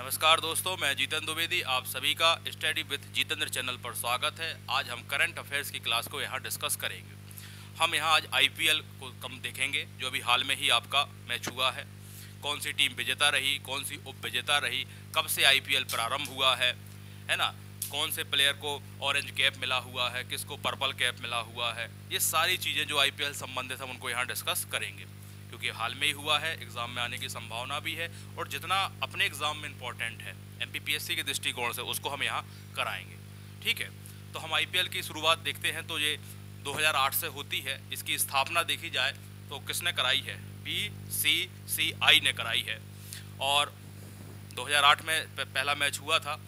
नमस्कार दोस्तों, मैं जीतेंद्र द्विवेदी। आप सभी का स्टडी विद जितेंद्र चैनल पर स्वागत है। आज हम करंट अफेयर्स की क्लास को यहाँ डिस्कस करेंगे। हम यहाँ आज आईपीएल को कम देखेंगे, जो अभी हाल में ही आपका मैच हुआ है। कौन सी टीम विजेता रही, कौन सी उप विजेता रही, कब से आईपीएल प्रारंभ हुआ है ना। कौन से प्लेयर को ऑरेंज कैप मिला हुआ है, किसको पर्पल कैप मिला हुआ है। ये सारी चीज़ें जो आईपीएल संबंधित हम उनको यहाँ डिस्कस करेंगे, क्योंकि हाल में ही हुआ है, एग्ज़ाम में आने की संभावना भी है और जितना अपने एग्ज़ाम में इम्पोर्टेंट है एमपीपीएससी के दृष्टिकोण से उसको हम यहाँ कराएंगे। ठीक है, तो हम आईपीएल की शुरुआत देखते हैं। तो ये 2008 से होती है। इसकी स्थापना देखी जाए तो किसने कराई है? बीसीसीआई ने कराई है। और 2008 में पहला मैच हुआ था।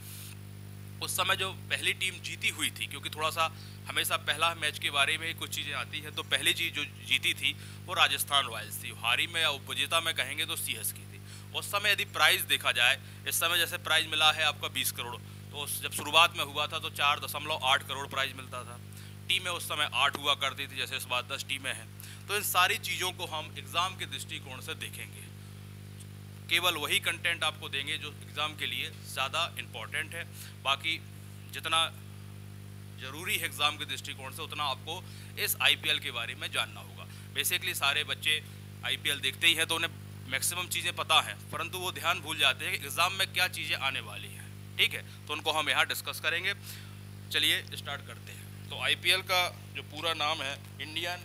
उस समय जो पहली टीम जीती हुई थी, क्योंकि थोड़ा सा हमेशा पहला मैच के बारे में ही कुछ चीज़ें आती हैं, तो पहली चीज़ जो जीती थी वो राजस्थान रॉयल्स थी। हारी में या उपविजेता में कहेंगे तो सीएसके थी। उस समय यदि प्राइज़ देखा जाए, इस समय जैसे प्राइज़ मिला है आपका 20 करोड़, तो जब शुरुआत में हुआ था तो 4.8 करोड़ प्राइज़ मिलता था। टीमें उस समय 8 हुआ करती थी, जैसे इस बार 10 टीमें हैं। तो इन सारी चीज़ों को हम एग्ज़ाम के दृष्टिकोण से देखेंगे। केवल वही कंटेंट आपको देंगे जो एग्ज़ाम के लिए ज़्यादा इम्पॉर्टेंट है। बाकी जितना ज़रूरी है एग्ज़ाम के दृष्टिकोण से, उतना आपको इस आईपीएल के बारे में जानना होगा। बेसिकली सारे बच्चे आईपीएल देखते ही हैं तो उन्हें मैक्सिमम चीज़ें पता हैं, परंतु वो ध्यान भूल जाते हैं कि एग्ज़ाम में क्या चीज़ें आने वाली हैं। ठीक है, तो उनको हम यहाँ डिस्कस करेंगे। चलिए स्टार्ट करते हैं। तो आईपीएल का जो पूरा नाम है इंडियन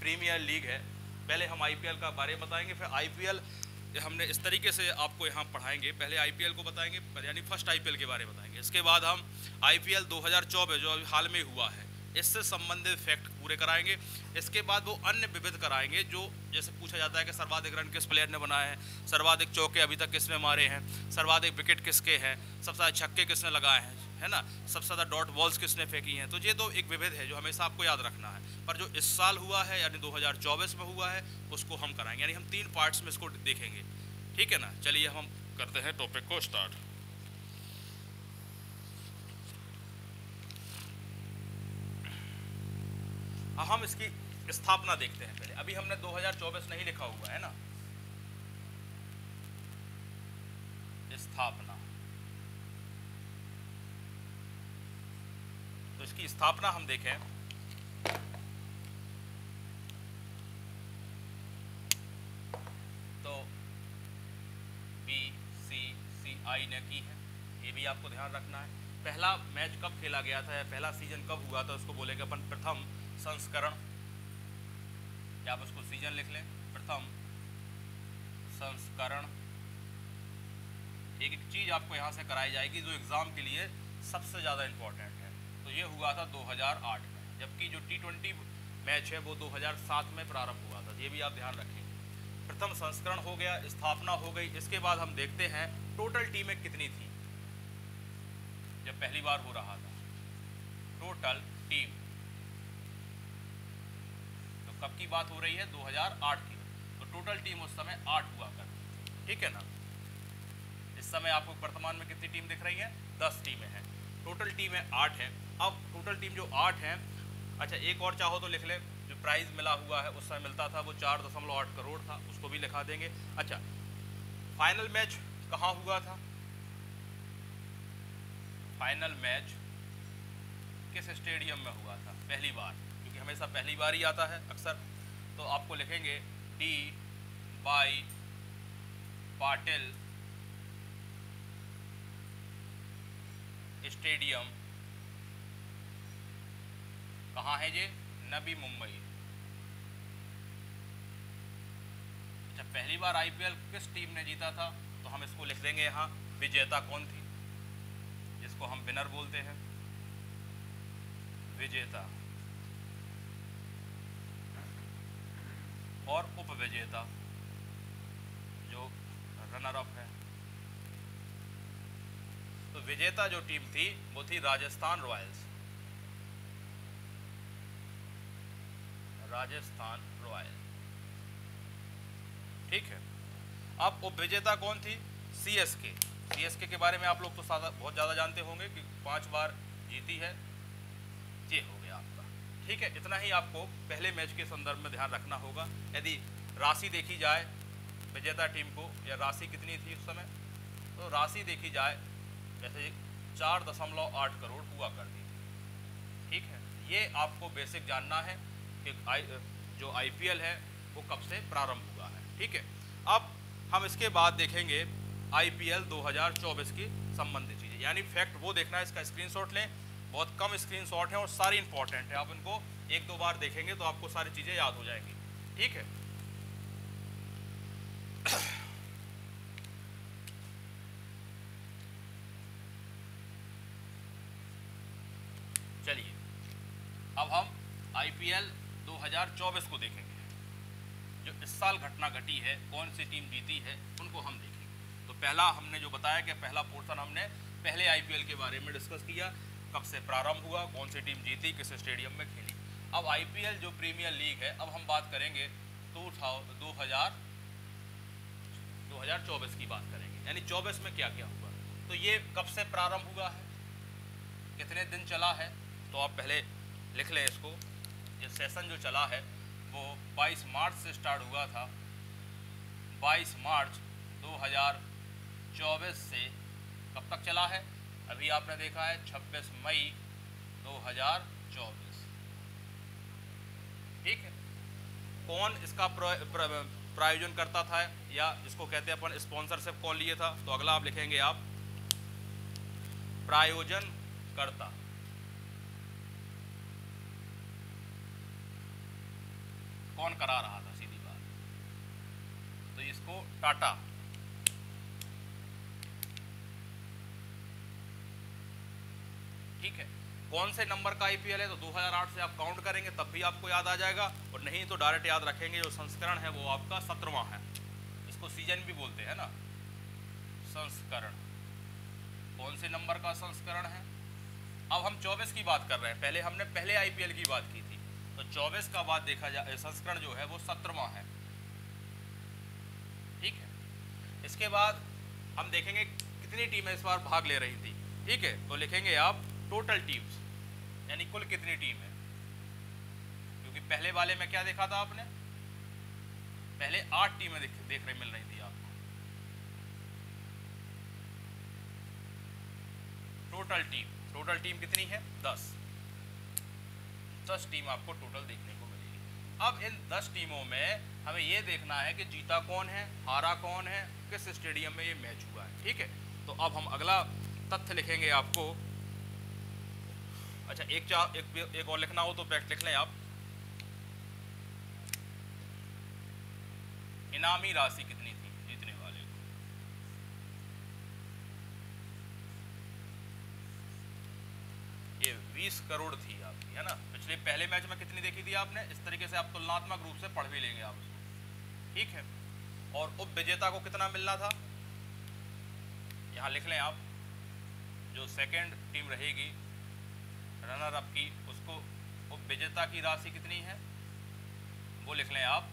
प्रीमियर लीग है। पहले हम आईपीएल का बारे में बताएंगे, फिर आईपीएल हमने इस तरीके से आपको यहाँ पढ़ाएंगे। पहले आईपीएल को बताएंगे, यानी फर्स्ट आईपीएल के बारे में बताएंगे। इसके बाद हम आईपीएल 2024 जो अभी हाल में हुआ है, इससे संबंधित फैक्ट पूरे कराएंगे। इसके बाद वो अन्य विविध कराएंगे, जो जैसे पूछा जाता है कि सर्वाधिक रन किस प्लेयर ने बनाए हैं, सर्वाधिक चौके अभी तक किसने मारे हैं, सर्वाधिक विकेट किसके हैं, सबसे ज़्यादा छक्के किसने लगाए हैं, है ना, सबसे ज़्यादा डॉट बॉल्स किसने फेंकी हैं। तो ये तो एक विविध है जो हमेशा आपको याद रखना है। पर जो इस साल हुआ है यानी 2024 में हुआ है, उसको हम कराएंगे, यानी हम 3 पार्ट्स में इसको देखेंगे। ठीक है ना। चलिए हम करते हैं टॉपिक को स्टार्ट। हम इसकी स्थापना देखते हैं पहले। अभी हमने 2024 नहीं लिखा हुआ है ना। स्थापना, तो इसकी स्थापना हम देखें तो बीसीसीआई ने की है। ये भी आपको ध्यान रखना है। पहला मैच कब खेला गया था या पहला सीजन कब हुआ था, उसको बोलेंगे अपन प्रथम संस्करण, या आप उसको सीजन लिख लें, प्रथम संस्करण। एक एक चीज आपको यहाँ से कराई जाएगी जो एग्जाम के लिए सबसे ज़्यादा इम्पोर्टेंट है। तो ये हुआ था 2008 में, जबकि जो T20 मैच है वो 2007 में प्रारंभ हुआ था। ये भी आप ध्यान रखेंगे। प्रथम संस्करण हो गया, स्थापना हो गई। इसके बाद हम देखते हैं टोटल टीमें कितनी थी जब पहली बार हो रहा था। टोटल टीम, तो कब की बात हो रही है? 2008 की। तो टोटल टीम उस समय 8 हुआ करती। ठीक है ना। इस समय आपको वर्तमान में कितनी टीम दिख रही है? 10 टीमें हैं। टोटल टीमें 8 हैं। अब टोटल टीम जो 8 हैं, अच्छा एक और चाहो तो लिख ले, जो प्राइज मिला हुआ है उस समय मिलता था वो 4.8 करोड़ था, उसको भी लिखा देंगे। अच्छा, फाइनल मैच कहाँ हुआ था? फाइनल मैच किस स्टेडियम में हुआ था पहली बार? क्योंकि हमेशा पहली बार ही आता है अक्सर। तो आपको लिखेंगे D.Y. पाटिल स्टेडियम। कहाँ है ये? नवी मुंबई। अच्छा, पहली बार आईपीएल किस टीम ने जीता था? तो हम इसको लिख देंगे यहाँ, विजेता कौन थी, जिसको हम विनर बोलते हैं, विजेता। और उप विजेता जो रनर अप है। तो विजेता जो टीम थी वो थी राजस्थान रॉयल्स। राजस्थान रॉयल्स। ठीक है। अब उप विजेता कौन थी? सीएसके। सीएसके के बारे में आप लोग तो बहुत ज़्यादा जानते होंगे कि 5 बार जीती है। ये हो गया आपका। ठीक है, इतना ही आपको पहले मैच के संदर्भ में ध्यान रखना होगा। यदि राशि देखी जाए विजेता टीम को, या राशि कितनी थी उस समय, तो राशि देखी जाए जैसे 4.8 करोड़ हुआ करती थी। ठीक है, ये आपको बेसिक जानना है कि जो IPL है वो कब से प्रारंभ हुआ है। ठीक है, अब हम इसके बाद देखेंगे IPL 2024 की संबंधित चीज़ें, यानी फैक्ट वो देखना है। इसका स्क्रीनशॉट लें, बहुत कम स्क्रीनशॉट हैं और सारी इंपॉर्टेंट है। आप इनको एक दो बार देखेंगे तो आपको सारी चीज़ें याद हो जाएंगी। ठीक है, चलिए अब हम IPL 2024 को देखेंगे। जो इस साल घटना घटी है, कौन सी टीम जीती है, उनको हम देखेंगे। तो पहला हमने जो बताया कि पहला पोर्शन हमने पहले IPL के बारे में डिस्कस किया, कब से प्रारंभ हुआ, कौन सी टीम जीती, किस स्टेडियम में खेली। अब IPL जो प्रीमियर लीग है, अब हम बात करेंगे 2024 की बात करेंगे, यानी 24 में क्या क्या हुआ। तो ये कब से प्रारंभ हुआ है, कितने दिन चला है, तो आप पहले लिख लें इसको। ये सेशन जो चला है वो 22 मार्च से स्टार्ट हुआ था। 22 मार्च 2024 से कब तक चला है, अभी आपने देखा है 26 मई 2024। ठीक है, कौन इसका प्रायोजन करता था, या जिसको कहते हैं अपन स्पॉन्सरशिप कौन लिए था, तो अगला आप लिखेंगे आप प्रायोजन करता। कौन करा रहा था, सीधी बात, तो इसको टाटा। ठीक है, कौन से नंबर का IPL है, तो 2008 से आप काउंट करेंगे तब भी आपको याद आ जाएगा, और नहीं तो डायरेक्ट याद रखेंगे। जो संस्करण है वो आपका 17वां है, इसको सीजन भी बोलते हैं ना, संस्करण। कौन से नंबर का संस्करण है। अब हम 24 की बात कर रहे हैं, पहले हमने पहले IPL की बात की थी, तो 24 का बाद देखा जाए संस्करण जो है वो 17वां है। ठीक है, इसके बाद हम देखेंगे कितनी टीमें इस बार भाग ले रही थी। ठीक है, तो लिखेंगे आप टोटल टीम्स, यानी कुल कितनी टीम है, क्योंकि पहले वाले में क्या देखा था आपने, पहले 8 टीमें देखने मिल रही थी आपको। टोटल टीम कितनी है, 10 टीम आपको टोटल देखने को मिलेगी। अब इन 10 टीमों में हमें ये देखना है कि जीता कौन है, हारा कौन है, किस स्टेडियम में ये मैच हुआ है। ठीक है, तो अब हम अगला तथ्य लिखेंगे आपको। अच्छा, एक और लिखना हो तो फैक्ट लिख लें आप। इनामी राशि कितनी थी जीतने वाले को, ये 20 करोड़ थी आपकी, है ना। पिछले पहले मैच में कितनी देखी थी आपने, इस तरीके से आप तुलनात्मक रूप से पढ़ भी लेंगे आप उसको। ठीक है, और उप विजेता को कितना मिलना था, यहाँ लिख लें आप। जो सेकंड टीम रहेगी रनर अप की, उसको उप विजेता की राशि कितनी है वो लिख लें आप,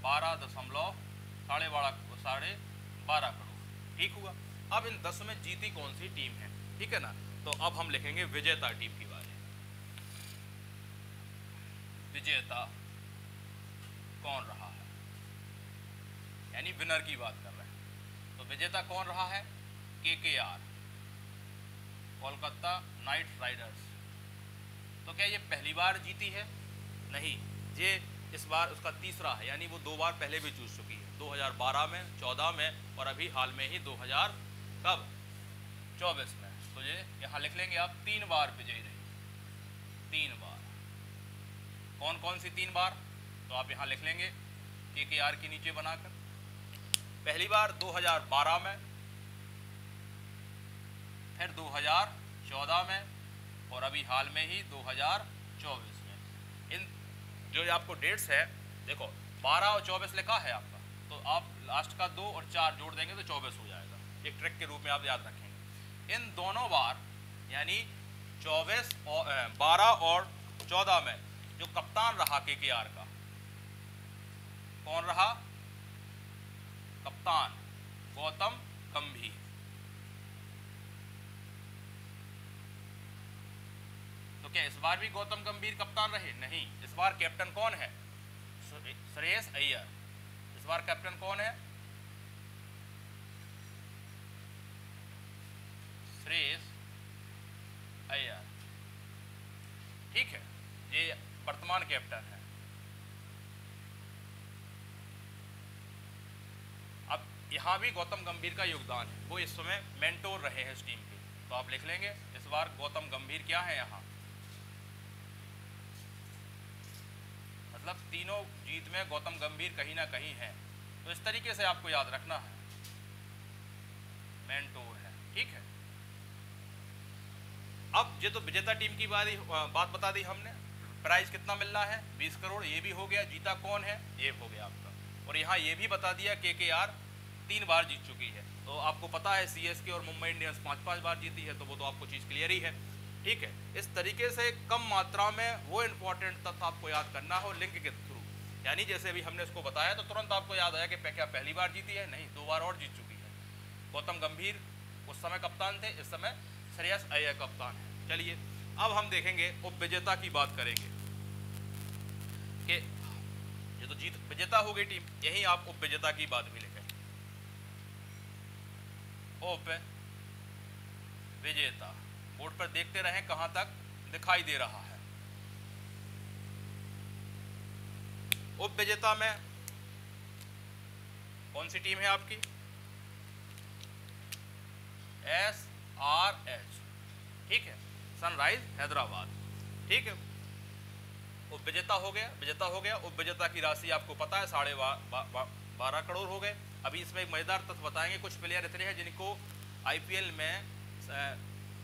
12.12 करोड़। ठीक हुआ। अब इन 10 में जीती कौन सी टीम है, ठीक है ना। तो अब हम लिखेंगे विजेता टीम की बारे। विजेता कौन रहा है, यानी विनर की बात कर रहे हैं। तो विजेता कौन रहा है, KKR, कोलकाता नाइट राइडर्स। तो क्या ये पहली बार जीती है, नहीं, ये इस बार उसका तीसरा है, यानी वो 2 बार पहले भी जीत चुकी है, 2012 में, 14 में और अभी हाल में ही 2024 में। तो ये यहाँ लिख लेंगे आप, 3 बार विजयी रही, 3 बार। कौन कौन सी 3 बार, तो आप यहाँ लिख लेंगे KKR के नीचे बनाकर। पहली बार 2012 में, फिर 2014 में और अभी हाल में ही 2024 में। इन जो आपको डेट्स है, देखो 12 और 24 लिखा है आपका, तो आप लास्ट का 2 और 4 जोड़ देंगे तो 24 हो जाएगा। एक ट्रिक के रूप में आप याद रखेंगे। इन दोनों बार यानी 24 और 12 और 14 में जो कप्तान रहा KKR का, कौन रहा कप्तान, गौतम गंभीर। तो क्या इस बार भी गौतम गंभीर कप्तान रहे, नहीं, इस बार कैप्टन कौन है, श्रेयस अय्यर। इस बार कैप्टन कौन है, श्रेयस अय्यर, ठीक है, ये वर्तमान कैप्टन है। अब यहाँ भी गौतम गंभीर का योगदान है, वो इस समय मेंटोर रहे हैं इस टीम के, तो आप लिख लेंगे इस बार गौतम गंभीर क्या है यहाँ, मतलब तीनों जीत में गौतम गंभीर कहीं ना कहीं है, तो इस तरीके से आपको याद रखना है, मेंटोर है, ठीक है। अब ये तो विजेता टीम की बात बता दी हमने, प्राइज कितना मिलना है 20 करोड़, ये भी हो गया, जीता कौन है ये हो गया आपका, और यहाँ ये भी बता दिया केकेआर 3 बार जीत चुकी है, तो आपको पता है सीएसके और मुंबई इंडियंस 5-5 बार जीती है, तो वो तो आपको चीज़ क्लियर ही है, ठीक है। इस तरीके से कम मात्रा में वो इंपॉर्टेंट तथ्य आपको याद करना हो लिंक के थ्रू, यानी जैसे अभी हमने इसको बताया तो तुरंत आपको याद आया कि क्या पहली बार जीती है, नहीं 2 बार और जीत चुकी है। गौतम गंभीर उस समय कप्तान थे, इस समय श्रेयस अय्यर कप्तान है। चलिए अब हम देखेंगे उप विजेता की बात करेंगे कि ये तो जीत विजेता हो गई टीम, यही आप उप विजेता की बात भी लिखें, उप विजेता बोर्ड पर देखते रहें कहां तक दिखाई दे रहा है। उप विजेता में कौन सी टीम है आपकी, SRH, ठीक है, सनराइज हैदराबाद, ठीक है। उप विजेता हो गया, विजेता हो गया। उप विजेता की राशि आपको पता है 12.5 करोड़ हो गए। अभी इसमें एक मजेदार तथ्य बताएंगे, कुछ प्लेयर इतने हैं जिनको IPL में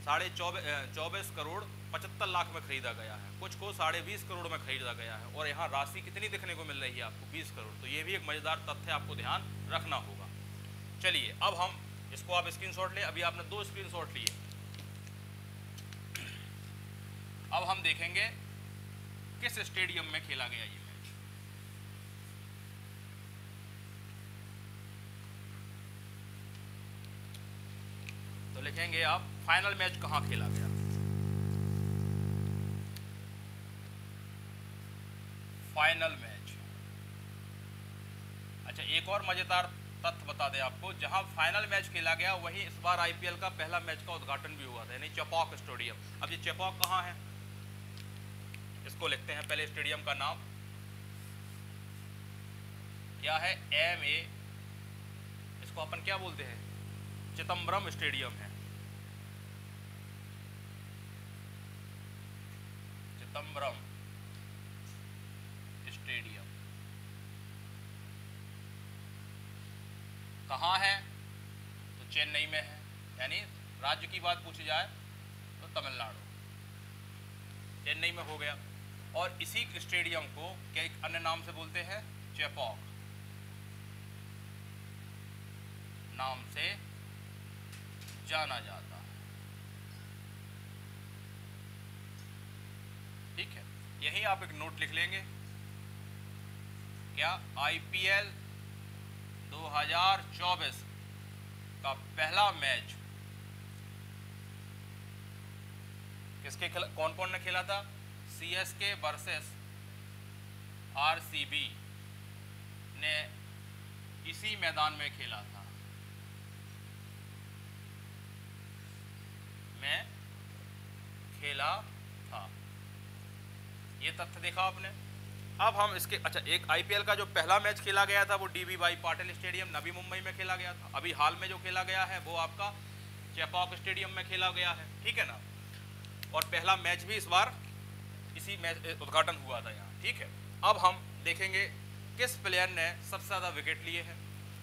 24 करोड़ 75 लाख में खरीदा गया है, कुछ को 20.5 करोड़ में खरीदा गया है, और यहाँ राशि कितनी देखने को मिल रही है आपको 20 करोड़, तो ये भी एक मजेदार तथ्य आपको ध्यान रखना होगा। चलिए अब हम इसको आप स्क्रीनशॉट लें, अभी आपने 2 स्क्रीनशॉट लिए। अब हम देखेंगे किस स्टेडियम में खेला गया ये मैच, तो लिखेंगे आप फाइनल मैच कहां खेला गया, फाइनल मैच। अच्छा एक और मजेदार तथ्य बता दें आपको, जहां फाइनल मैच खेला गया वहीं इस बार IPL का पहला मैच का उद्घाटन भी हुआ था, यानी चेपॉक स्टेडियम। अब ये चेपॉक कहां है, इसको लिखते हैं पहले, स्टेडियम का नाम क्या है, MA, इसको अपन क्या बोलते हैं, चिदम्बरम स्टेडियम है, चिदम्बरम स्टेडियम। कहाँ है, तो चेन्नई में है, यानी राज्य की बात पूछी जाए तो तमिलनाडु, चेन्नई में हो गया। और इसी स्टेडियम को क्या एक अन्य नाम से बोलते हैं, चेपॉक नाम से जाना जाता है, ठीक है। यही आप एक नोट लिख लेंगे, क्या IPL 2024 का पहला मैच किसके कौन कौन ने खेला था, CSK वर्सेस RCB ने इसी मैदान में खेला था, खेला था, ये तथ्य देखा आपने। अब हम इसके अच्छा एक IPL का जो पहला मैच खेला गया था वो DB भाई पाटिल स्टेडियम नवी मुंबई में खेला गया था। अभी हाल में जो खेला गया है वो आपका चेपॉक स्टेडियम में खेला गया है, ठीक है ना। और पहला मैच भी इस बार इसी मैच उद्घाटन हुआ था यहाँ, ठीक है। अब हम देखेंगे किस प्लेयर ने सबसे ज़्यादा विकेट लिए हैं,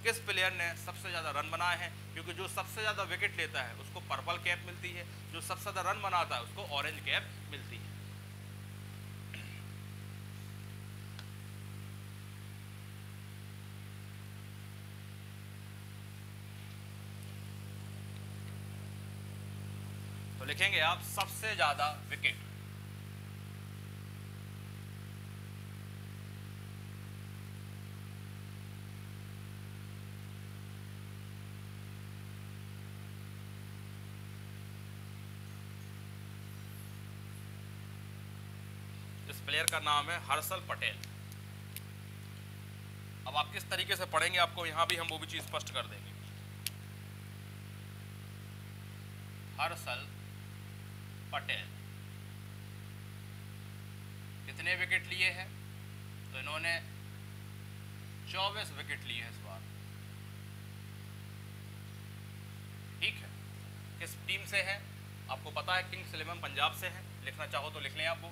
किस प्लेयर ने सबसे ज़्यादा रन बनाए हैं, क्योंकि जो सबसे ज़्यादा विकेट लेता है उसको पर्पल कैप मिलती है, जो सबसे ज़्यादा रन बनाता है उसको ऑरेंज कैप मिलती है। तो लिखेंगे आप सबसे ज़्यादा विकेट, इस प्लेयर का नाम है हर्षल पटेल। अब आप किस तरीके से पढ़ेंगे आपको यहां भी हम वो भी चीज स्पष्ट कर देंगे। हर्षल पटेल। कितने विकेट लिए हैं? तो इन्होंने 24 विकेट लिए हैं इस बार। ठीक है, किस टीम से है आपको पता है, किंग्स 11 पंजाब से है। लिखना चाहो तो लिख लें आप वो।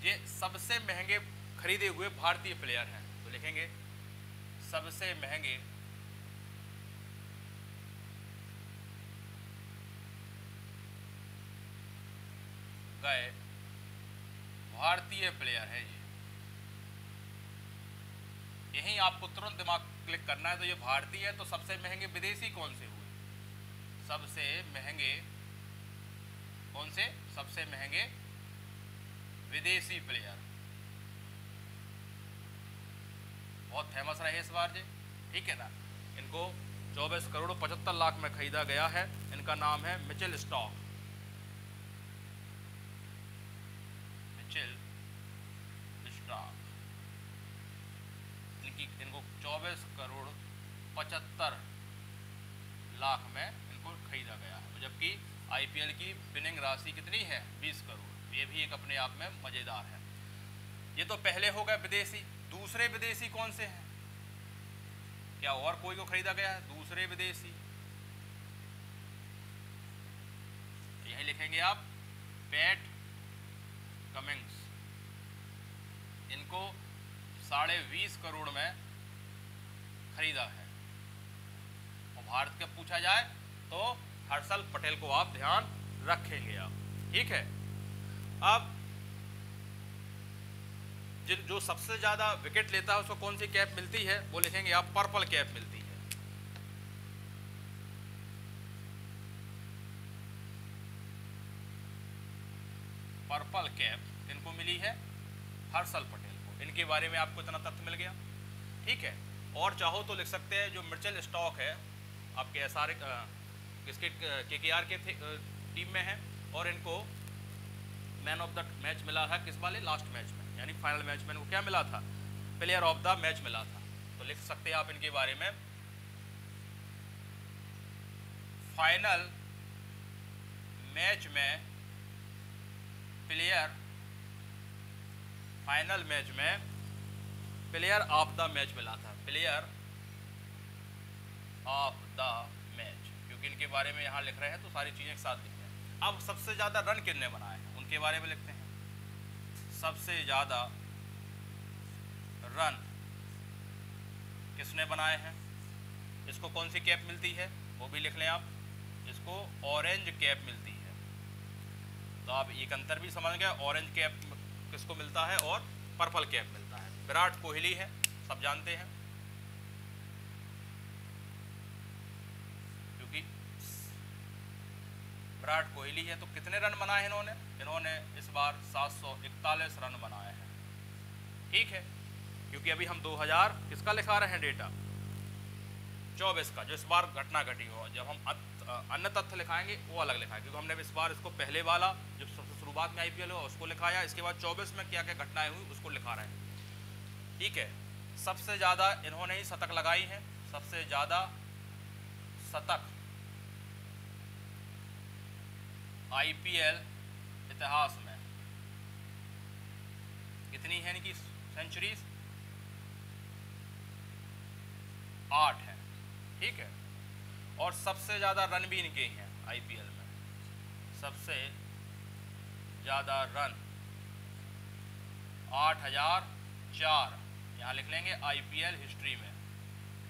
ये सबसे महंगे खरीदे हुए भारतीय प्लेयर हैं, तो लिखेंगे सबसे महंगे गए भारतीय प्लेयर है ये। यही आपको तुरंत दिमाग क्लिक करना है। तो ये भारतीय है, तो सबसे महंगे विदेशी कौन से हुए? सबसे महंगे कौन से? सबसे महंगे विदेशी प्लेयर। बहुत फेमस रहे इस बार जी, ठीक है ना। इनको 24 करोड़ 75 लाख में खरीदा गया है। इनका नाम है मिचेल स्टॉक। Mitchell stock. इनको 24 करोड़ 75 लाख में इनको खरीदा गया है। जबकि आईपीएल की विनिंग राशि कितनी है? 20 करोड़। ये भी एक अपने आप में मजेदार है। ये तो पहले हो गए विदेशी। दूसरे विदेशी कौन से हैं? क्या और कोई को खरीदा गया है? दूसरे विदेशी यही लिखेंगे आप, पैट कमिंग्स। इनको 20.5 करोड़ में खरीदा है। और भारत का पूछा जाए तो हर्षल पटेल को आप ध्यान रखेंगे आप, ठीक है। अब जो सबसे ज्यादा विकेट लेता है उसको कौन सी कैप मिलती है? वो लिखेंगे आप, पर्पल कैप मिलती है। पर्पल कैप इनको मिली है, हर्षल पटेल को। इनके बारे में आपको इतना तथ्य मिल गया, ठीक है। और चाहो तो लिख सकते हैं जो मिचेल स्टॉक है आपके एसआर किसके केकेआर के टीम में है, और इनको मैन ऑफ द मैच मिला है किस वाले? लास्ट मैच में, यानी फाइनल मैच में इनको क्या मिला था? प्लेयर ऑफ द मैच मिला था। तो लिख सकते हैं आप इनके बारे में, फाइनल मैच में प्लेयर, फाइनल मैच में प्लेयर ऑफ द मैच मिला था। प्लेयर ऑफ द मैच, क्योंकि इनके बारे में यहाँ लिख रहे हैं तो सारी चीजें एक साथ लिख रहे हैं। अब सबसे ज्यादा रन किसने बनाए हैं उनके बारे में लिखते हैं। सबसे ज्यादा रन किसने बनाए हैं? इसको कौन सी कैप मिलती है वो भी लिख लें आप। इसको ऑरेंज कैप मिलती है। तो आप एक अंतर भी समझ गए, ऑरेंज कैप किसको मिलता है और पर्पल कैप मिलता है। विराट कोहली है, सब जानते हैं, क्योंकि विराट कोहली है। तो कितने रन बनाए इन्होंने? इन्होंने इस बार 741 रन बनाए हैं, ठीक है। क्योंकि अभी हम 2000 किसका लिखा रहे हैं डेटा? 24 का, जो इस बार घटना घटी हो। जब हम अन्य तथ्य लिखाएंगे वो अलग लिखाएंगे, क्योंकि हमने इस बार इसको पहले वाला जो सबसे शुरुआत में आईपीएल हुआ उसको लिखाया, इसके बाद 24 में क्या क्या घटनाएं हुई उसको लिखा रहे हैं, ठीक है। सबसे ज़्यादा इन्होंने ही शतक लगाई हैं। सबसे ज़्यादा शतक आईपीएल इतिहास में कितनी है इनकी सेंचुरीज? 8 है, ठीक है। और सबसे ज़्यादा रन भी इनके हैं आईपीएल में। सबसे ज़्यादा रन 8004 यहाँ लिख लेंगे आईपीएल हिस्ट्री में,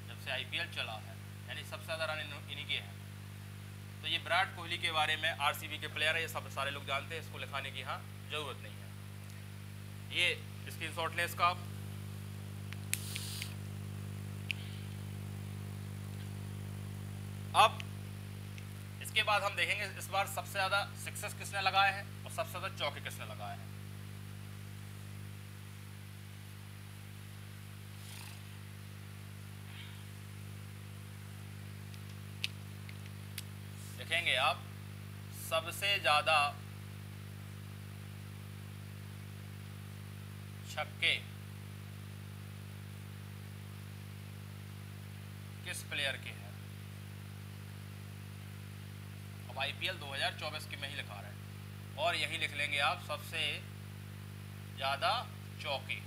जब से आईपीएल चला है, यानी सबसे ज़्यादा रन इन्हीं के हैं। तो ये विराट कोहली के बारे में, आरसीबी के प्लेयर है, ये सब सारे लोग जानते हैं, इसको लिखाने की यहाँ ज़रूरत नहीं है। ये स्क्रीनशॉट लें इसका। अब इसके बाद हम देखेंगे इस बार सबसे ज़्यादा सिक्सेस किसने लगाए हैं और सबसे ज़्यादा चौके किसने लगाए हैं। देखेंगे आप, सबसे ज़्यादा छक्के किस प्लेयर के हैं? अब IPL 2024 की में ही लिखा रहा है। और यही लिख लेंगे आप सबसे ज़्यादा चौके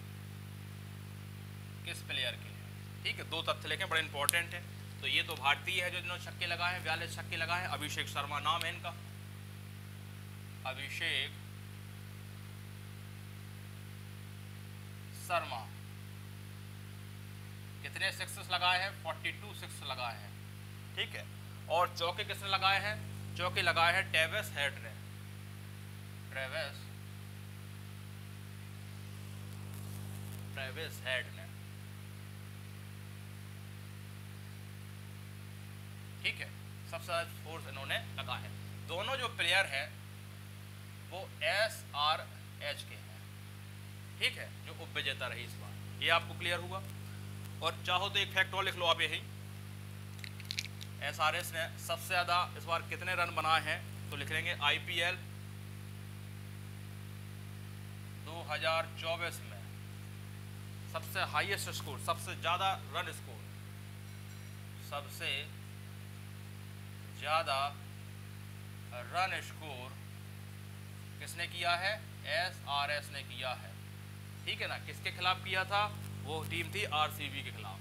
किस प्लेयर के हैं। ठीक है, दो तथ्य लिखें, बड़े इंपॉर्टेंट है। तो ये तो भारतीय है जो जिन्होंने छक्के लगाए हैं, 42 छक्के लगाए हैं। अभिषेक शर्मा नाम है इनका, अभिषेक शर्मा। कितने सिक्सेस लगाए हैं? 42 सिक्स लगाए हैं। ठीक है, और चौके किसने लगाए हैं? चौके लगाए हैं ट्रेविस हेड ने। ट्रेविस हेड ने। ठीक है, सबसे ज्यादा फोर्स इन्होंने लगा है। दोनों जो प्लेयर है वो SRH के हैं। ठीक है, जो उप विजेता रही इस बार। ये आपको क्लियर हुआ। और चाहो तो एक फैक्ट और लिख लो आप यही, SRH ने सबसे ज्यादा इस बार कितने रन बनाए हैं? तो लिख लेंगे IPL 2024 में सबसे हाईएस्ट स्कोर, सबसे ज्यादा रन स्कोर, सबसे ज्यादा रन स्कोर किसने किया है? SRH ने किया है। ठीक है ना। किसके खिलाफ किया था? वो टीम थी RCB के खिलाफ।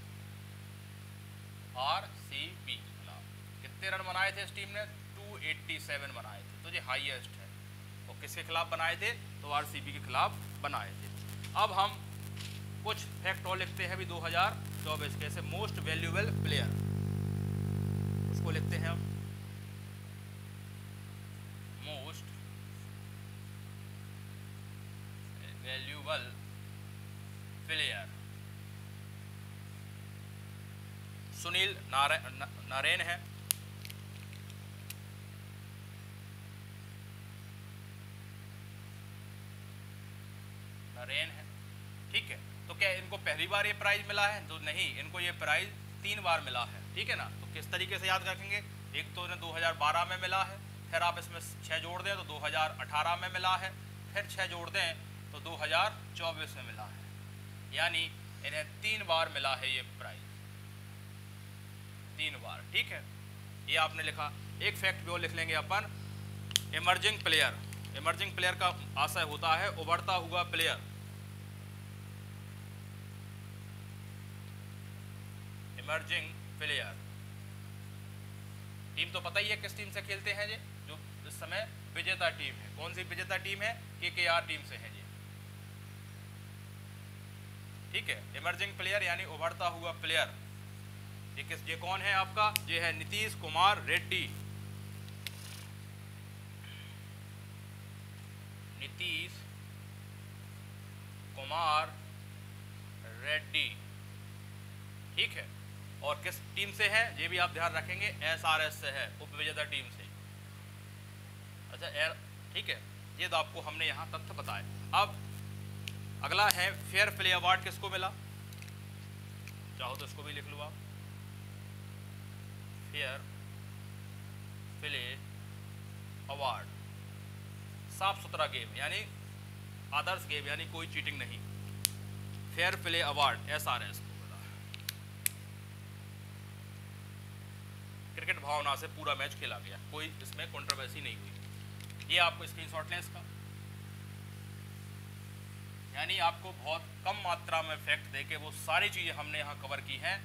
RCB के खिलाफ कितने रन बनाए थे इस टीम ने? 287 बनाए थे, तो ये हाईएस्ट है। और किसके खिलाफ बनाए थे? तो RCB के खिलाफ बनाए थे। अब हम कुछ फैक्ट और लिखते हैं भी 2024 के, ऐसे मोस्ट वैल्यूएबल प्लेयर, उसको लिखते हैं हम। Most valuable player Sunil Narayan है। नारायण है। ठीक है, तो क्या इनको पहली बार ये प्राइज मिला है? तो नहीं, इनको ये प्राइज 3 बार मिला है। ठीक है ना। तो किस तरीके से याद रखेंगे? एक तो इन्हें 2012 में मिला है, फिर आप इसमें 6 जोड़ दें तो 2018 में मिला है, फिर 6 जोड़ दें तो 2024 में मिला है। यानी इन्हें 3 बार मिला है ये प्राइज, 3 बार। ठीक है, ये आपने लिखा। एक फैक्ट भी और लिख लेंगे अपन, इमर्जिंग प्लेयर। इमर्जिंग प्लेयर का आशय होता है उभरता हुआ प्लेयर। Emerging player. टीम तो पता ही है किस टीम से खेलते हैं ये, जो इस समय विजेता टीम है। कौन सी विजेता टीम है? KKR टीम से है ये। ठीक है, इमर्जिंग प्लेयर यानी उभरता हुआ प्लेयर। ये कौन है आपका? ये है नीतीश कुमार रेड्डी। नीतीश कुमार रेड्डी। ठीक है, और किस टीम से है ये भी आप ध्यान रखेंगे, SRH से है, उप विजेता टीम से। अच्छा, ठीक है, ये तो आपको हमने यहाँ तथ्य बताए। अब अगला है फेयर प्ले अवार्ड किसको मिला? चाहो तो इसको भी लिख लो आप, फेयर प्ले अवार्ड। साफ सुथरा गेम यानी आदर्श गेम, यानी कोई चीटिंग नहीं। फेयर प्ले अवार्ड SRH को मिला। क्रिकेट भावना से पूरा मैच खेला गया, कोई इसमें कंट्रोवर्सी नहीं हुई। ये आपको स्क्रीनशॉट लें इसका। यानी आपको बहुत कम मात्रा में फैक्ट देके वो सारी चीजें हमने यहाँ कवर की हैं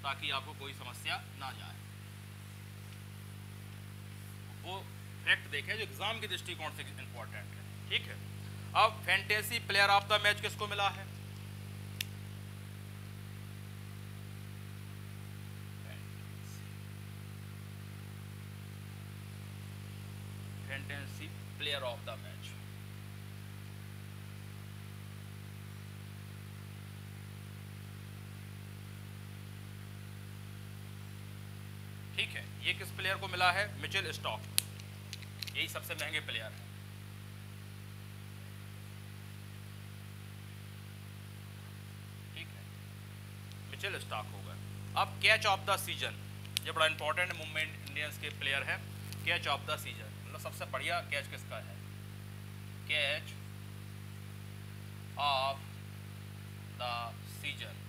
ताकि आपको कोई समस्या ना जाए। वो फैक्ट देखें जो एग्जाम के दृष्टिकोण से इंपॉर्टेंट है। ठीक है, अब fantasy player of the match किसको मिला है? Fantasy player of the match. ठीक है, ये किस प्लेयर को मिला है? Mitchell stock. यही सबसे महंगे प्लेयर है। ठीक है, मिचेल स्टॉक होगा। अब कैच ऑफ द सीजन, ये बड़ा इंपॉर्टेंट मुंबई इंडियंस के प्लेयर है। कैच ऑफ द सीजन मतलब सबसे बढ़िया कैच किसका है? Catch of the season.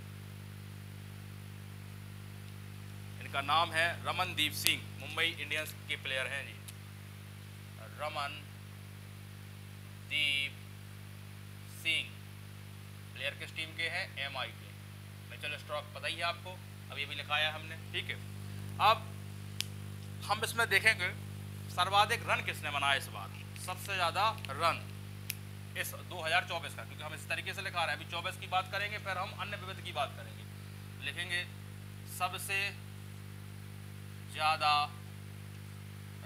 इनका नाम है रमनदीप सिंह, मुंबई इंडियंस के प्लेयर हैं जी। रमन दीप सिंह। प्लेयर किस टीम के हैं? MI के। मिचेल स्टार्क पता ही है आपको, अभी अभी लिखाया है हमने, ठीक है। अब हम इसमें देखेंगे सर्वाधिक रन किसने बनाया इस बार, सबसे ज़्यादा रन इस 2024 का, क्योंकि हम इस तरीके से लिखा रहे हैं। अभी 24 की बात करेंगे, फिर हम अन्य विविध की बात करेंगे। लिखेंगे सबसे ज़्यादा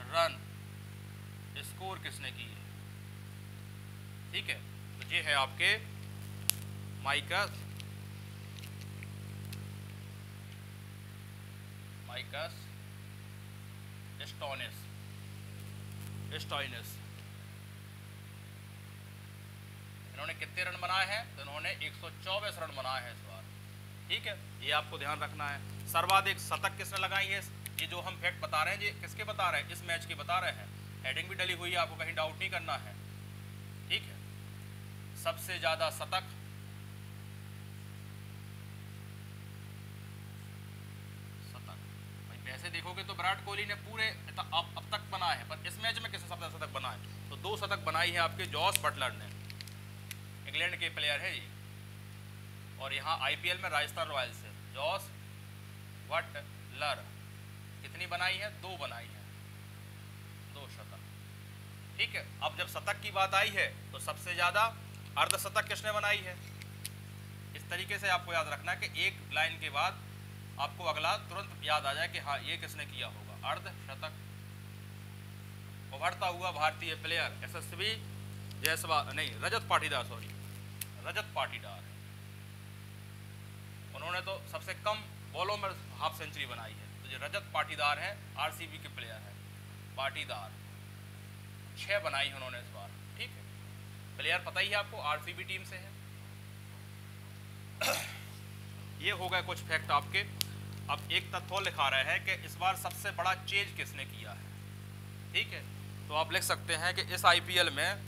रन स्कोर किसने की है, ठीक है। तो ये है आपके माइकस स्टोइनिस। इन्होंने कितने रन बनाए हैं? तो इन्होंने 124 रन बनाए हैं इस बार, ठीक है। ये आपको ध्यान रखना है। सर्वाधिक शतक किसने लगाई है? ये जो हम फैक्ट बता रहे हैं, ये किसके बता रहे हैं? इस मैच के बता रहे हैं। हेडिंग भी डली हुई है, आपको कहीं डाउट नहीं करना है, ठीक है। सबसे ज्यादा शतक भाई वैसे देखोगे तो विराट कोहली ने पूरे अब तक बनाए हैं, पर इस मैच में किसने सबसे शतक बनाए? तो 2 शतक बनाई है आपके जॉस बटलर ने, इंग्लैंड के प्लेयर है ये, और यहाँ IPL में राजस्थान रॉयल्स से जॉस बटलर। कितनी बनाई है? 2 बनाई है, 2 शतक, ठीक है। अब जब शतक की बात आई है तो सबसे ज्यादा अर्धशतक किसने बनाई है? इस तरीके से आपको याद रखना है कि एक लाइन के बाद आपको अगला तुरंत याद आ जाए कि हाँ ये किसने किया होगा, अर्धशतक। उभरता हुआ भारतीय प्लेयर SSV जायसवाल, नहीं रजत पाटीदार, सॉरी रजत पाटीदार, उन्होंने तो सबसे कम बॉलों में हाफ सेंचुरी बनाई है। तो ये रजत पाटीदार है, RCB के प्लेयर है पाटीदार, 6 बनाई है उन्होंने इस बार, ठीक है। प्लेयर पता ही है आपको, RCB टीम से है। ये हो गए कुछ फैक्ट आपके। अब एक तथ्य लिखा रहे हैं कि इस बार सबसे बड़ा चेज किसने किया है, ठीक है। तो आप लिख सकते हैं कि इस IPL में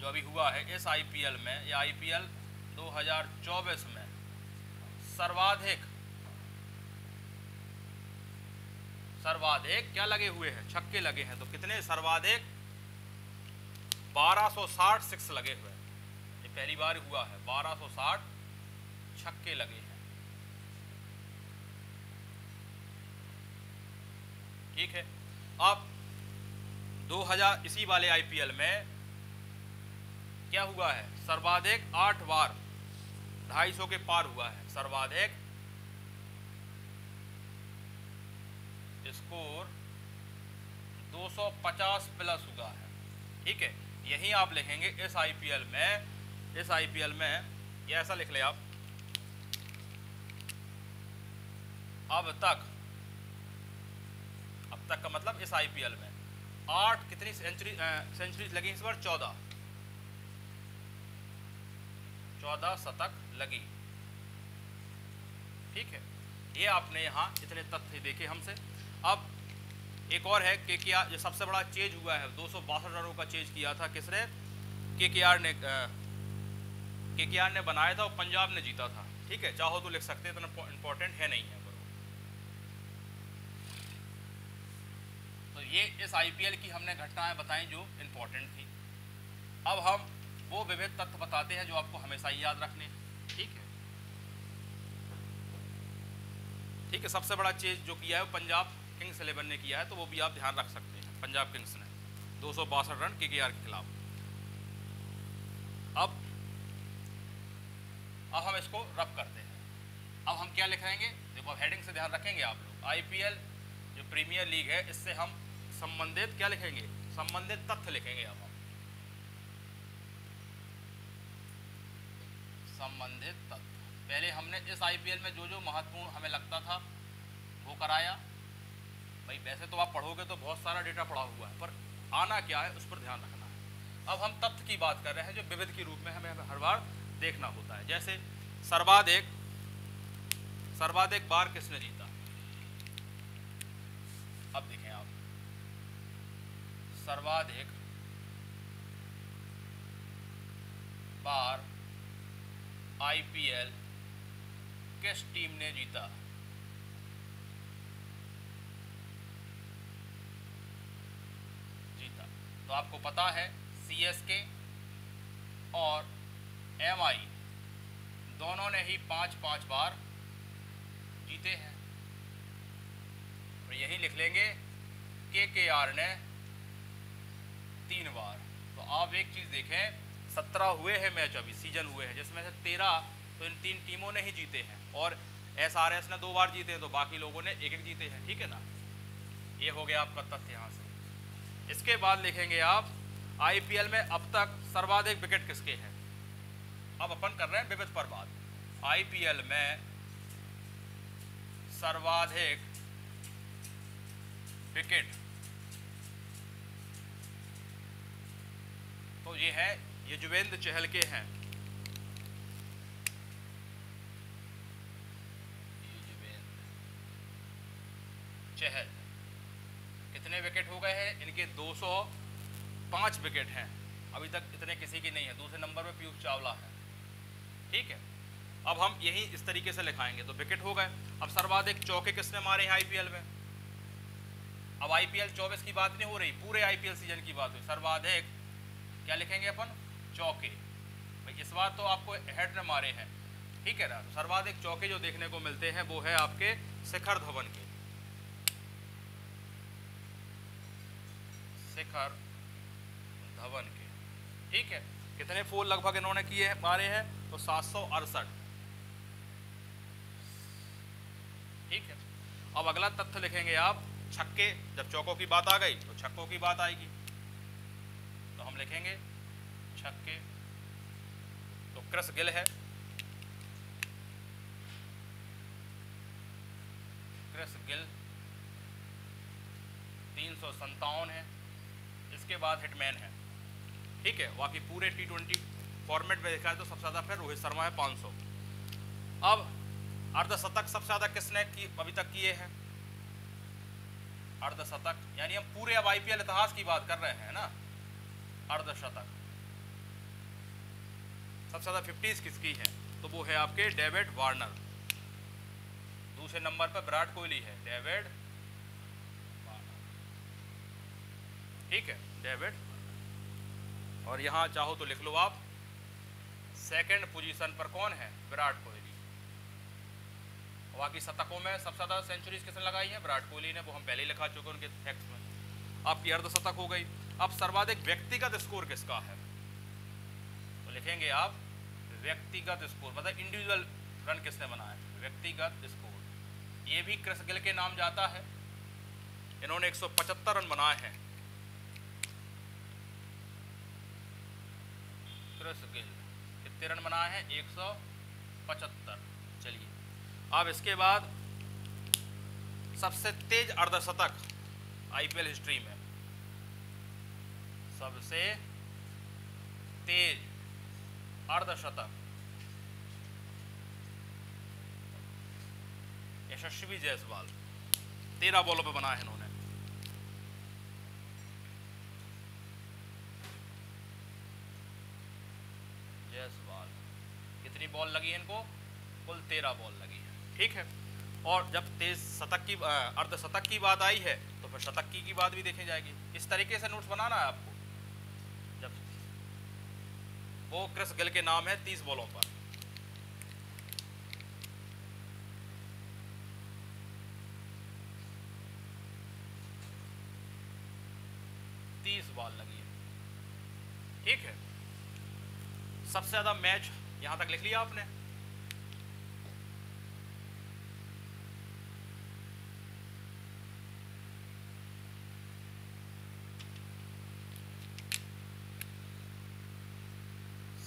जो अभी हुआ है, इस IPL में, या IPL 2024 में सर्वाधिक क्या लगे हुए हैं? छक्के लगे हैं। तो कितने? सर्वाधिक 1260 सिक्स लगे हुए हैं। ये पहली बार हुआ है, 1260 छक्के लगे हैं, ठीक है। अब 2000 इसी वाले IPL में क्या हुआ है? सर्वाधिक 8 बार 250 के पार हुआ है, सर्वाधिक स्कोर 250 प्लस हुआ है, ठीक है। यही आप लिखेंगे इस IPL में, ये ऐसा लिख ले आप, अब तक का मतलब इस IPL में 8 कितनी सेंचुरीज लगी इस बार? 14 शतक लगी, ठीक है। ये आपने यहाँ इतने तथ्य देखे हमसे। अब एक और है KKR, जो सबसे बड़ा चेज हुआ है, 262 रनों का चेज किया था किसने? KKR ने बनाया था और पंजाब ने जीता था, ठीक है। चाहो तो लिख सकते हैं, इतना इंपॉर्टेंट है नहीं है। तो ये इस IPL की हमने घटनाएं बताई जो इंपॉर्टेंट थी। अब हम वो विविध तथ्य बताते हैं जो आपको हमेशा ही याद रखने, ठीक है, ठीक है। सबसे बड़ा चेज जो किया है वो पंजाब किंग्स 11 ने किया है, तो वो भी आप ध्यान रख सकते हैं। पंजाब किंग्स ने 262 रन KKR के खिलाफ। अब हम इसको रब करते हैं। अब हम क्या लिखेंगे? देखो हेडिंग से ध्यान रखेंगे आप लोग। IPL जो प्रीमियर लीग है, इससे हम संबंधित क्या लिखेंगे? संबंधित तथ्य लिखेंगे। अब हम संबंधित तथ्य, पहले हमने इस IPL में जो जो महत्वपूर्ण हमें लगता था वो कराया। भाई वैसे तो आप पढ़ोगे तो बहुत सारा डेटा पढ़ा हुआ है, पर आना क्या है उस पर ध्यान रखना है। अब हम तथ्य की बात कर रहे हैं जो विविध के रूप में हमें हर बार देखना होता है। जैसे सर्वाधिक बार किसने जीता? अब देखें आप, सर्वाधिक बार IPL किस टीम ने जीता? तो आपको पता है CSK और MI दोनों ने ही 5-5 बार जीते हैं। और यही लिख लेंगे KKR ने 3 बार। तो आप एक चीज़ देखें, 17 हुए हैं मैच अभी सीजन हुए हैं, जिसमें से 13 तो इन 3 टीमों ने ही जीते हैं और SRS ने 2 बार जीते हैं, तो बाकी लोगों ने 1-1 जीते हैं। ठीक है ना, ये हो गया आपका तथ्य यहाँ से। इसके बाद लिखेंगे आप IPL में अब तक सर्वाधिक विकेट किसके हैं। अब अपन कर रहे हैं विविध पर बात। IPL में सर्वाधिक विकेट तो ये है युजवेंद्र चहल के हैं। युजवेंद्र चहल कितने विकेट हो गए हैं इनके? 205 विकेट हैं। अभी तक इतने किसी की नहीं है। दूसरे नंबर पे पीयूष चावला है। ठीक है, अब हम यही इस तरीके से लिखाएंगे तो विकेट हो गए। अब सर्वाधिक चौके किसने मारे हैं IPL में? अब IPL 24 की बात नहीं हो रही, पूरे IPL सीजन की बात हुई। सर्वाधिक क्या लिखेंगे अपन? चौके। भाई इस बार तो आपको हेड ने मारे हैं, ठीक है ना। तो सर्वाधिक चौके जो देखने को मिलते हैं वो है आपके शिखर धवन के। शिखर धवन के, ठीक है। कितने फोर लगभग इन्होंने किए हैं, मारे हैं? तो 768। ठीक है, अब अगला तथ्य लिखेंगे आप छक्के। जब चौकों की बात आ गई तो छक्कों की बात आएगी, तो हम लिखेंगे छक्के। तो क्रिस गिल है, क्रिस गिल 357 है। इसके बाद हिटमैन है, ठीक है। बाकी पूरे T20 फॉर्मेट में देखा है तो सबसे ज़्यादा फिर रोहित शर्मा है 500। अब अर्धशतक सबसे ज़्यादा किसने की अभी तक किए हैं? अर्धशतक यानी हम पूरे अब IPL इतिहास की बात कर रहे हैं ना। अर्धशतक सबसे ज़्यादा 50 किसकी है? तो वो है आपके डेविड वार्नर। दूसरे नंबर पर विराट कोहली है, डेविड वार्नर, ठीक है, डेविड। और यहाँ चाहो तो लिख लो आप, सेकंड पोजीशन पर कौन है? विराट कोहली। बाकी शतकों में सबसे ज़्यादा सेंचुरीज किसने लगाई है? विराट कोहली ने। वो हम पहले ही लिखा चुके उनके फैक्ट्स में। आपकी अर्धशतक हो गई। अब सर्वाधिक व्यक्तिगत स्कोर किसका है? तो लिखेंगे आप व्यक्तिगत स्कोर, मतलब इंडिविजुअल रन किसने बनाया है? व्यक्तिगत स्कोर। ये भी क्रिस गिल के नाम जाता है। इन्होंने 175 रन बनाए हैं। क्रिस गिल कितने रन बनाए हैं? 175। चलिए, अब इसके बाद सबसे तेज अर्धशतक IPL हिस्ट्री में, सबसे तेज अर्धशतक यशस्वी जायसवाल। 13 बॉलों पे बनाया है इन्होंने। जायसवाल कितनी बॉल लगी है इनको? कुल 13 बॉल लगी है, ठीक है। और जब तेज शतक की अर्धशतक की बात आई है तो फिर शतक की बात भी देखी जाएगी। इस तरीके से नोट्स बनाना है आपको। जब वो क्रिस गिल के नाम है 30 बॉलों पर। बॉल लगी है, ठीक है। सबसे ज्यादा मैच यहां तक लिख लिया आपने।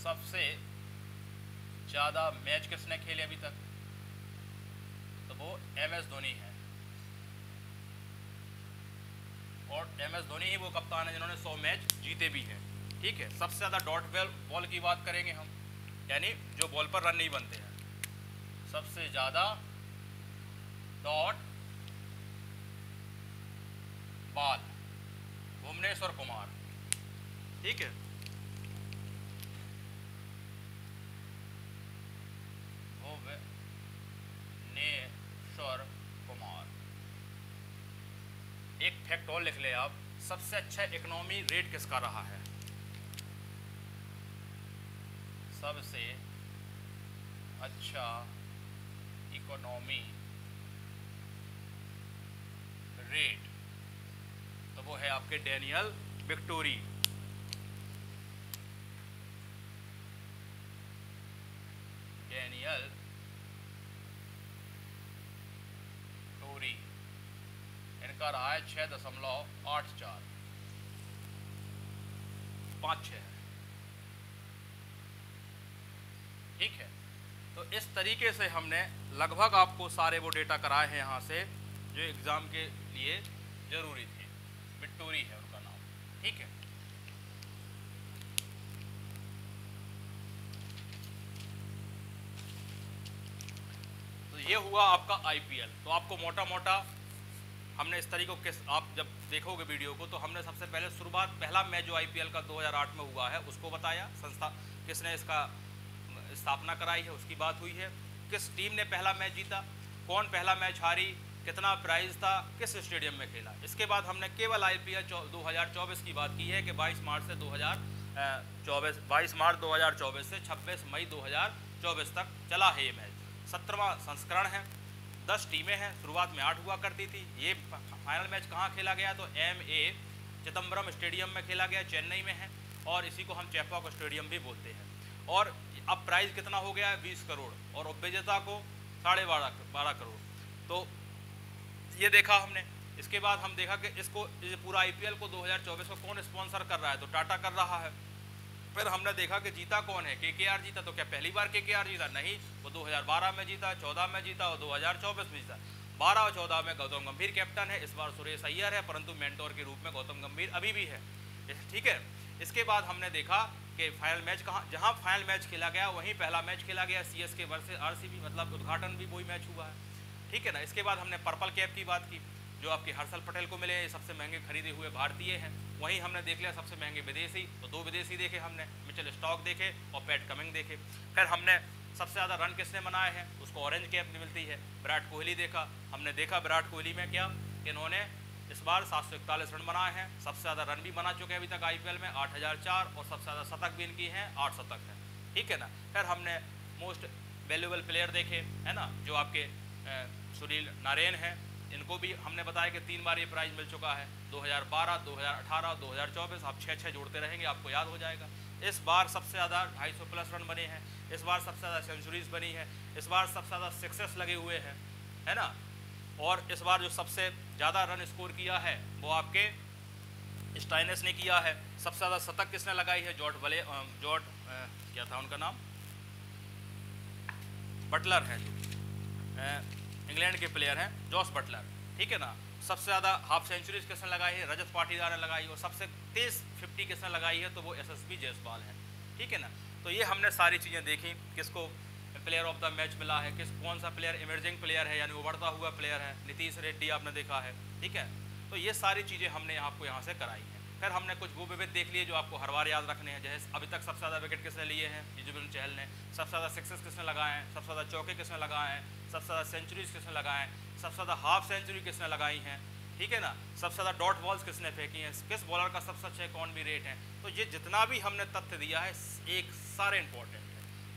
सबसे ज्यादा मैच किसने खेले अभी तक? तो वो MS धोनी है। और MS धोनी ही वो कप्तान है जिन्होंने 100 मैच जीते भी हैं, ठीक है। सबसे ज़्यादा डॉट बॉल की बात करेंगे हम, यानी जो बॉल पर रन नहीं बनते हैं। सबसे ज़्यादा डॉट बॉल भुवनेश्वर कुमार, ठीक है। भुवनेश्वर कुमार। एक फैक्ट और लिख ले आप, सबसे अच्छा इकोनॉमी रेट किसका रहा है? सबसे अच्छा इकोनॉमी रेट तो वो है आपके डेनियल विक्टोरी। डेनियल विक्टोरी इनका रहा है 6.8456। ठीक है, तो इस तरीके से हमने लगभग आपको सारे वो डेटा कराए हैं यहाँ से जो एग्जाम के लिए जरूरी थे। विक्टोरी है उनका नाम। ठीक है, तो ये हुआ आपका आईपीएल। तो आपको मोटा मोटा हमने इस तरीके को आप जब देखोगे वीडियो को तो हमने सबसे पहले शुरुआत पहला मैच जो आईपीएल का 2008 में हुआ है उसको बताया, संस्था किसने इसका स्थापना कराई है उसकी बात हुई है, किस टीम ने पहला मैच जीता, कौन पहला मैच हारी, कितना प्राइज था, किस स्टेडियम में खेला। इसके बाद हमने केवल आईपीएल 2024 की बात की है कि 22 मार्च से 2024 से 26 मई 2024 तक चला है ये मैच। 17वां संस्करण है, 10 टीमें हैं, शुरुआत में 8 हुआ करती थी। ये फाइनल मैच कहाँ खेला गया तो MA चिदम्बरम स्टेडियम में खेला गया, चेन्नई में है, और इसी को हम चेपॉक स्टेडियम भी बोलते हैं। और अब प्राइस कितना हो गया है 20 करोड़ और उपविजेता को 12.5 करोड़। तो ये देखा हमने। इसके बाद हम देखा कि इसको पूरा आईपीएल को 2024 को कौन स्पॉन्सर कर रहा है तो टाटा कर रहा है। फिर हमने देखा कि जीता कौन है, केकेआर जीता। तो क्या पहली बार केकेआर जीता? नहीं, वो 2012 में जीता, 14 में जीता और 2024 में जीता। 12 और 14 में गौतम गंभीर कैप्टन है, इस बार सुरेश अय्यर है, परंतु मेंटोर के रूप में गौतम गंभीर अभी भी है। ठीक है, इसके बाद हमने देखा कि फाइनल मैच जहां फाइनल मैच खेला गया वहीं पहला मैच खेला गया CSK वर्सेस RCB, मतलब उद्घाटन भी वही मैच हुआ है। ठीक है ना। इसके बाद हमने पर्पल कैप की बात की जो आपके हर्षल पटेल को मिले, सबसे महंगे खरीदे हुए भारतीय हैं। वहीं हमने देख लिया सबसे महंगे विदेशी, तो 2 विदेशी देखे हमने, मिचेल स्टॉक देखे और पैट कमिंग देखे। फिर हमने सबसे ज़्यादा रन किसने बनाए हैं उसको ऑरेंज कैप मिलती है, विराट कोहली देखा। हमने देखा विराट कोहली में क्या, इन्होंने इस बार 741 रन बनाए हैं, सबसे ज़्यादा रन भी बना चुके हैं अभी तक आईपीएल में 8004, और सबसे ज़्यादा शतक भी इनकी हैं 8 शतक हैं। ठीक है ना। फिर हमने मोस्ट वैल्यूएबल प्लेयर देखे, है ना, जो आपके सुनील नारायण हैं, इनको भी हमने बताया कि 3 बार ये प्राइज मिल चुका है, 2012, 2018 और 2024। आप 6-6 जोड़ते रहेंगे आपको याद हो जाएगा। इस बार सबसे ज़्यादा 250 प्लस रन बने हैं, इस बार सबसे ज़्यादा सेंचुरीज बनी है, इस बार सबसे ज़्यादा सिक्सेस लगे हुए हैं, है ना। और इस बार जो सबसे ज़्यादा रन स्कोर किया है वो आपके स्टाइनस ने किया है। सबसे ज़्यादा शतक किसने लगाई है, क्या था उनका नाम, बटलर है, इंग्लैंड के प्लेयर हैं जॉस बटलर। ठीक है ना। सबसे ज़्यादा हाफ सेंचुरीज किसने लगाई है, रजत पाटीदार ने लगाई, और सबसे तेज 50 किसने लगाई है तो वो SSB जायसवाल है। ठीक है ना। तो ये हमने सारी चीज़ें देखी, किसको प्लेयर ऑफ द मैच मिला है, कौन सा प्लेयर इमर्जिंग प्लेयर है यानी उभरता हुआ प्लेयर है, नीतीश रेड्डी आपने देखा है। ठीक है, तो ये सारी चीज़ें हमने आपको यहाँ से कराई हैं। फिर हमने कुछ वो विकेट देख लिए जो आपको हर बार याद रखने हैं, जैसे अभी तक सबसे ज़्यादा विकेट किसने लिए हैं, युजवेंद्र चहल ने। सबसे ज़्यादा सिक्सेस किसने लगाए हैं, सबसे ज़्यादा चौके किसने लगाए हैं, सबसे ज़्यादा सेंचुरीज किसने लगाए हैं, सबसे ज़्यादा हाफ सेंचुरी किसने लगाई हैं। ठीक है ना। सबसे ज़्यादा डॉट बॉल्स किसने फेंकी हैं, किस बॉलर का सबसे अच्छा कौन भी रेट है। तो ये जितना भी हमने तथ्य दिया है एक सारे इंपॉर्टेंट है।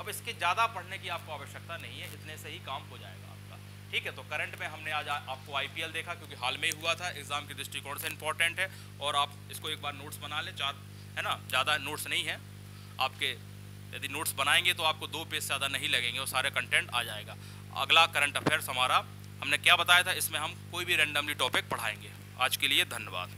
अब इसके ज़्यादा पढ़ने की आपको आवश्यकता नहीं है, इतने से ही काम हो जाएगा आपका। ठीक है, तो करंट में हमने आज आपको आईपीएल देखा क्योंकि हाल में ही हुआ था, एग्जाम के दृष्टिकोण से इंपॉर्टेंट है। और आप इसको एक बार नोट्स बना लें, 4 है ना, ज़्यादा नोट्स नहीं है आपके। यदि नोट्स बनाएंगे तो आपको 2 पेज से ज़्यादा नहीं लगेंगे और सारे कंटेंट आ जाएगा। अगला करंट अफेयर्स हमारा हमने क्या बताया था, इसमें हम कोई भी रैंडमली टॉपिक पढ़ाएंगे। आज के लिए धन्यवाद।